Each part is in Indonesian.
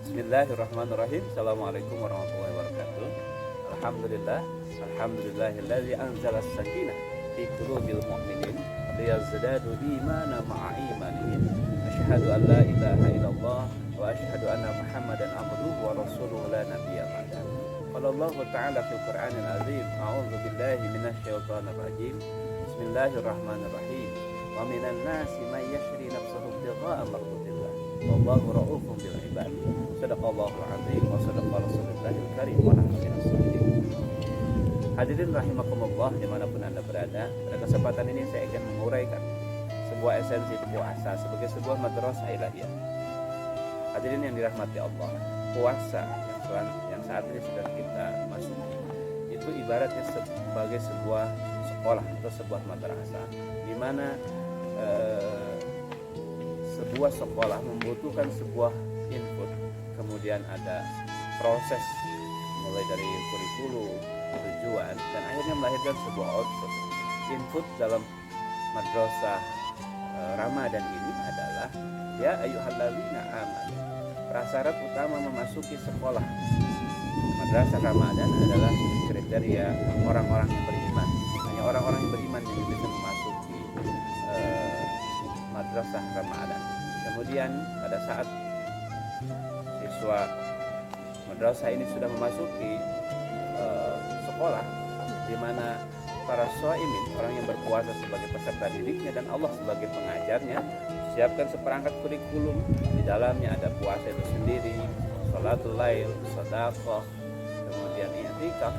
Bismillahirrahmanirrahim. Assalamualaikum warahmatullahi wabarakatuh. Alhamdulillah, alhamdulillahilladzi anzala as-sakinah fi qulubil mu'minin liyazdadu imanan ma'a imanihim. Asyhadu an la ilaha illallah wa asyhadu anna Muhammadan abduhu wa rasuluhu la nabiyya ba'dahu. Qala Allah ta'ala fil Qur'anil azim, a'udzu billahi minasy syaithanir rajim. Bismillahirrahmanirrahim. Wa minan nasi may yashri nafsahu ibtigha'a mardatillah. Wallahu ra'ufun bil ibad. Shadaqallahul azim wa shadaqa rasulullahil karim wa nahnu minas shahidin. Hadirin rahimakumullah dimanapun Anda berada, pada kesempatan ini saya akan menguraikan sebuah esensi puasa sebagai sebuah madrasah ilahiyah. Hadirin yang dirahmati Allah, puasa yang saat ini sedang kita masuki itu ibaratnya sebagai sebuah sekolah atau sebuah madrasah, di mana sebuah sekolah membutuhkan sebuah input, kemudian ada proses mulai dari kurikulum, tujuan, dan akhirnya melahirkan sebuah output. Input dalam madrasah Ramadan ini adalah ya ayyuhalladzina amanu. Prasyarat utama memasuki sekolah madrasah Ramadan adalah kriteria orang-orang yang beriman. Hanya orang-orang yang beriman yang bisa memasuki madrasah Ramadan. Kemudian pada saat siswa madrasah ini sudah memasuki sekolah, di mana para shaimin, orang yang berpuasa sebagai peserta didiknya dan Allah sebagai pengajarnya, siapkan seperangkat kurikulum. Di dalamnya ada puasa itu sendiri, sholatul lail, sedekah, kemudian i'tikaf,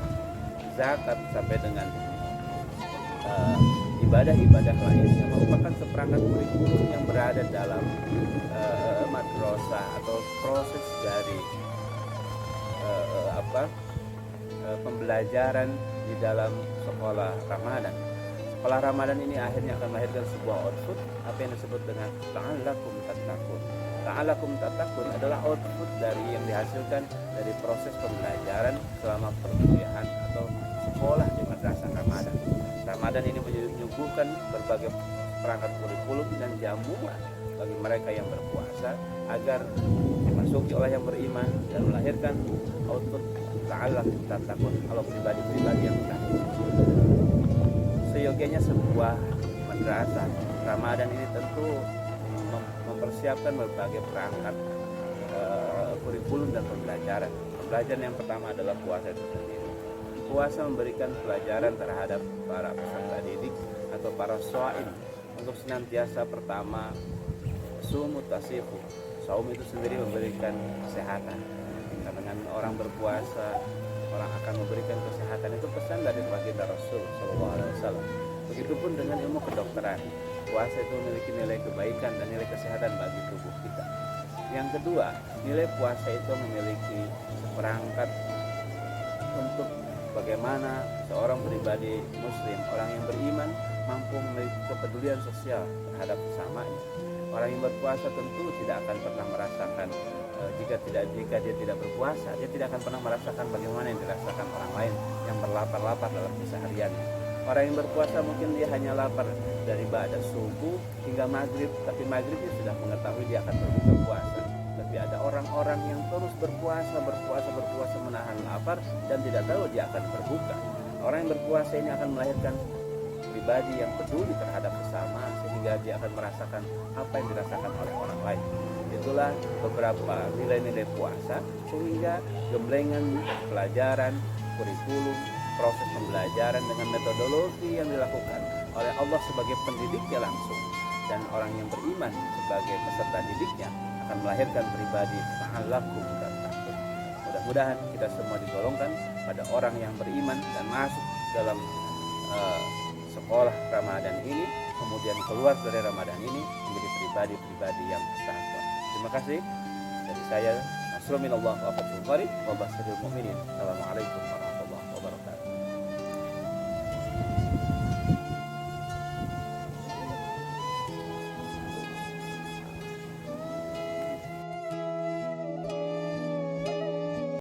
zakat, sampai dengan ibadah-ibadah lain yang merupakan seperangkat kurikulum yang berada dalam madrasah atau proses dari pembelajaran di dalam sekolah Ramadan. Sekolah Ramadan ini akhirnya akan melahirkan sebuah output, apa yang disebut dengan la'allakum tattaqun. La'allakum tattaqun adalah output dari yang dihasilkan dari proses pembelajaran selama perkuliahan atau sekolah di madrasah Ramadan. Ramadan ini menyuguhkan berbagai perangkat kurikulum dan jamuan bagi mereka yang berpuasa agar dimasuki oleh yang beriman dan melahirkan output la'allakum tattaqun kalau pribadi-pribadi yang takut. Seyogianya sebuah madrasah Ramadan ini tentu mempersiapkan berbagai perangkat kurikulum dan pembelajaran. Pembelajaran yang pertama adalah puasa itu sendiri. Puasa memberikan pelajaran terhadap para peserta didik atau para shaim untuk senantiasa pertama sumu tasifu. Saum itu sendiri memberikan kesehatan. Karena dengan orang berpuasa, orang akan memberikan kesehatan. Itu pesan dari baginda Rasul Shallallahu Alaihi Wasallam. Begitupun dengan ilmu kedokteran. Puasa itu memiliki nilai kebaikan dan nilai kesehatan bagi tubuh kita. Yang kedua, nilai puasa itu memiliki perangkat untuk bagaimana seorang pribadi muslim, orang yang beriman, mampu memiliki kepedulian sosial terhadap sesamanya. Orang yang berpuasa tentu tidak akan pernah merasakan jika dia tidak berpuasa, dia tidak akan pernah merasakan bagaimana yang dirasakan orang lain yang berlapar-lapar dalam kesehariannya. Orang yang berpuasa mungkin dia hanya lapar dari ba'da subuh hingga maghrib, tapi maghribnya sudah mengetahui dia akan berbuka puasa. Tapi ada orang-orang yang terus berpuasa menahan lapar dan tidak tahu dia akan berbuka. Orang yang berpuasa ini akan melahirkan pribadi yang peduli terhadap sesama sehingga dia akan merasakan apa yang dirasakan oleh orang lain. Itulah beberapa nilai-nilai puasa sehingga gemblengan pelajaran, kurikulum, proses pembelajaran dengan metodologi yang dilakukan oleh Allah sebagai pendidiknya langsung dan orang yang beriman sebagai peserta didiknya akan melahirkan pribadi la'allakum tattaqun. Mudah-mudahan kita semua digolongkan pada orang yang beriman dan masuk dalam sekolah Ramadan ini, kemudian keluar dari Ramadan ini menjadi pribadi-pribadi yang takwa. Terima kasih dari saya. Nasrul minallah wa fathul qarib wa basyiril mu'minin. Assalamualaikum warahmatullahi wabarakatuh.